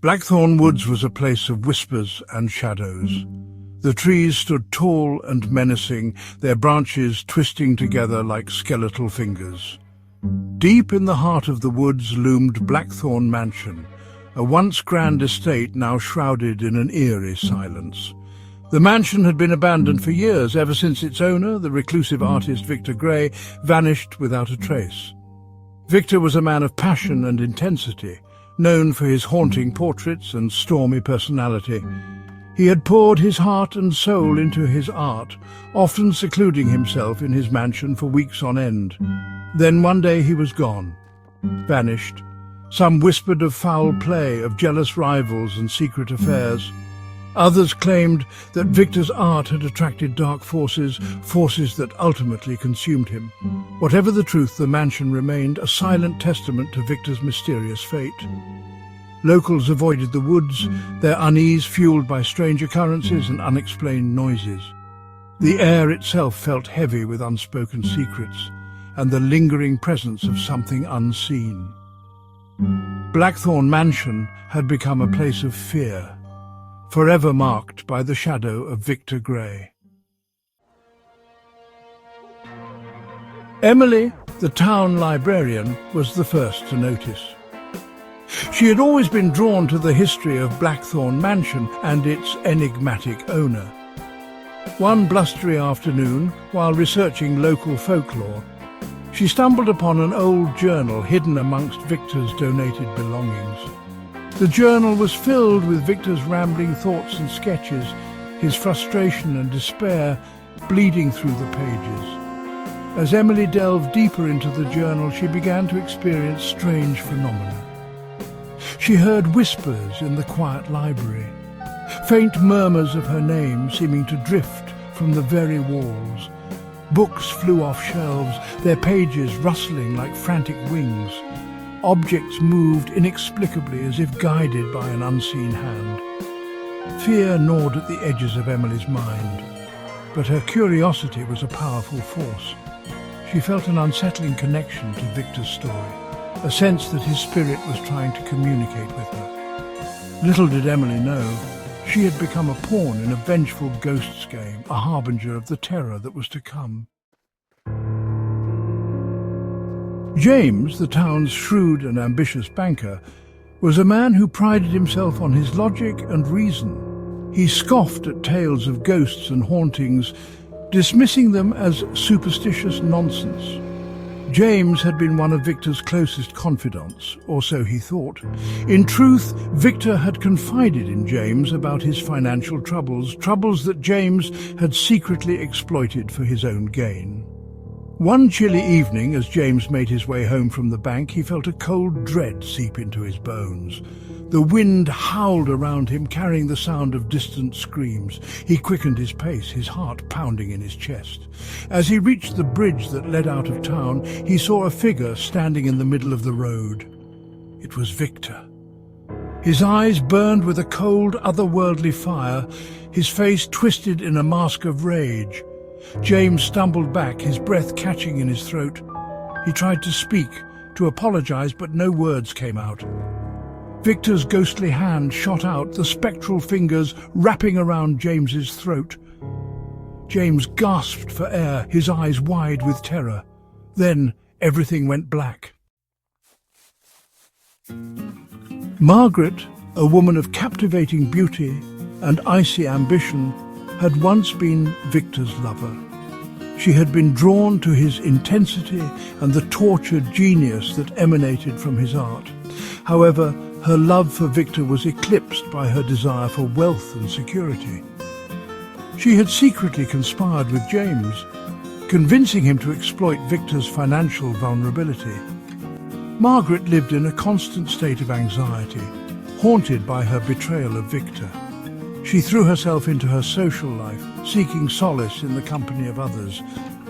Blackthorn Woods was a place of whispers and shadows. The trees stood tall and menacing, their branches twisting together like skeletal fingers. Deep in the heart of the woods loomed Blackthorn Mansion, a once grand estate now shrouded in an eerie silence. The mansion had been abandoned for years, ever since its owner, the reclusive artist Victor Gray, vanished without a trace. Victor was a man of passion and intensity, known for his haunting portraits and stormy personality. He had poured his heart and soul into his art, often secluding himself in his mansion for weeks on end. Then one day he was gone, vanished. Some whispered of foul play, of jealous rivals and secret affairs. Others claimed that Victor's art had attracted dark forces, forces that ultimately consumed him. Whatever the truth, the mansion remained a silent testament to Victor's mysterious fate. Locals avoided the woods, their unease fueled by strange occurrences and unexplained noises. The air itself felt heavy with unspoken secrets and the lingering presence of something unseen. Blackthorn Mansion had become a place of fear, forever marked by the shadow of Victor Gray. Emily, the town librarian, was the first to notice. She had always been drawn to the history of Blackthorn Mansion and its enigmatic owner. One blustery afternoon, while researching local folklore, she stumbled upon an old journal hidden amongst Victor's donated belongings. The journal was filled with Victor's rambling thoughts and sketches, his frustration and despair bleeding through the pages. As Emily delved deeper into the journal, she began to experience strange phenomena. She heard whispers in the quiet library, faint murmurs of her name seeming to drift from the very walls. Books flew off shelves, their pages rustling like frantic wings. Objects moved inexplicably as if guided by an unseen hand. Fear gnawed at the edges of Emily's mind, but her curiosity was a powerful force. She felt an unsettling connection to Victor's story, a sense that his spirit was trying to communicate with her. Little did Emily know, she had become a pawn in a vengeful ghosts game, a harbinger of the terror that was to come. James, the town's shrewd and ambitious banker, was a man who prided himself on his logic and reason. He scoffed at tales of ghosts and hauntings, dismissing them as superstitious nonsense. James had been one of Victor's closest confidants, or so he thought. In truth, Victor had confided in James about his financial troubles that James had secretly exploited for his own gain. One chilly evening, as James made his way home from the bank, he felt a cold dread seep into his bones. The wind howled around him, carrying the sound of distant screams. He quickened his pace, his heart pounding in his chest. As he reached the bridge that led out of town, he saw a figure standing in the middle of the road. It was Victor. His eyes burned with a cold, otherworldly fire, his face twisted in a mask of rage. James stumbled back, his breath catching in his throat. He tried to speak, to apologize, but no words came out. Victor's ghostly hand shot out, the spectral fingers wrapping around James's throat. James gasped for air, his eyes wide with terror. Then everything went black. Margaret, a woman of captivating beauty and icy ambition, had once been Victor's lover. She had been drawn to his intensity and the tortured genius that emanated from his art. However, her love for Victor was eclipsed by her desire for wealth and security. She had secretly conspired with James, convincing him to exploit Victor's financial vulnerability. Margaret lived in a constant state of anxiety, haunted by her betrayal of Victor. She threw herself into her social life, seeking solace in the company of others,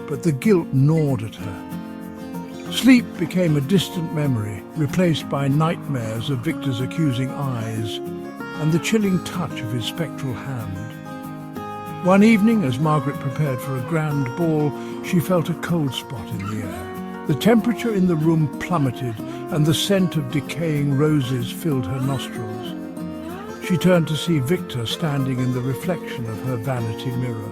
but the guilt gnawed at her. Sleep became a distant memory, replaced by nightmares of Victor's accusing eyes and the chilling touch of his spectral hand. One evening, as Margaret prepared for a grand ball, she felt a cold spot in the air. The temperature in the room plummeted, and the scent of decaying roses filled her nostrils. She turned to see Victor standing in the reflection of her vanity mirror.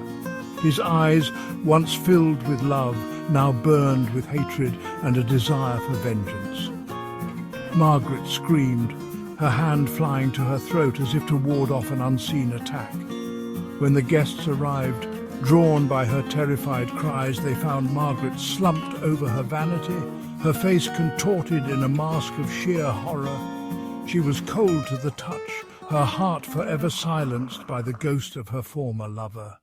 His eyes, once filled with love, now burned with hatred and a desire for vengeance. Margaret screamed, her hand flying to her throat as if to ward off an unseen attack. When the guests arrived, drawn by her terrified cries, they found Margaret slumped over her vanity, her face contorted in a mask of sheer horror. She was cold to the touch, her heart forever silenced by the ghost of her former lover.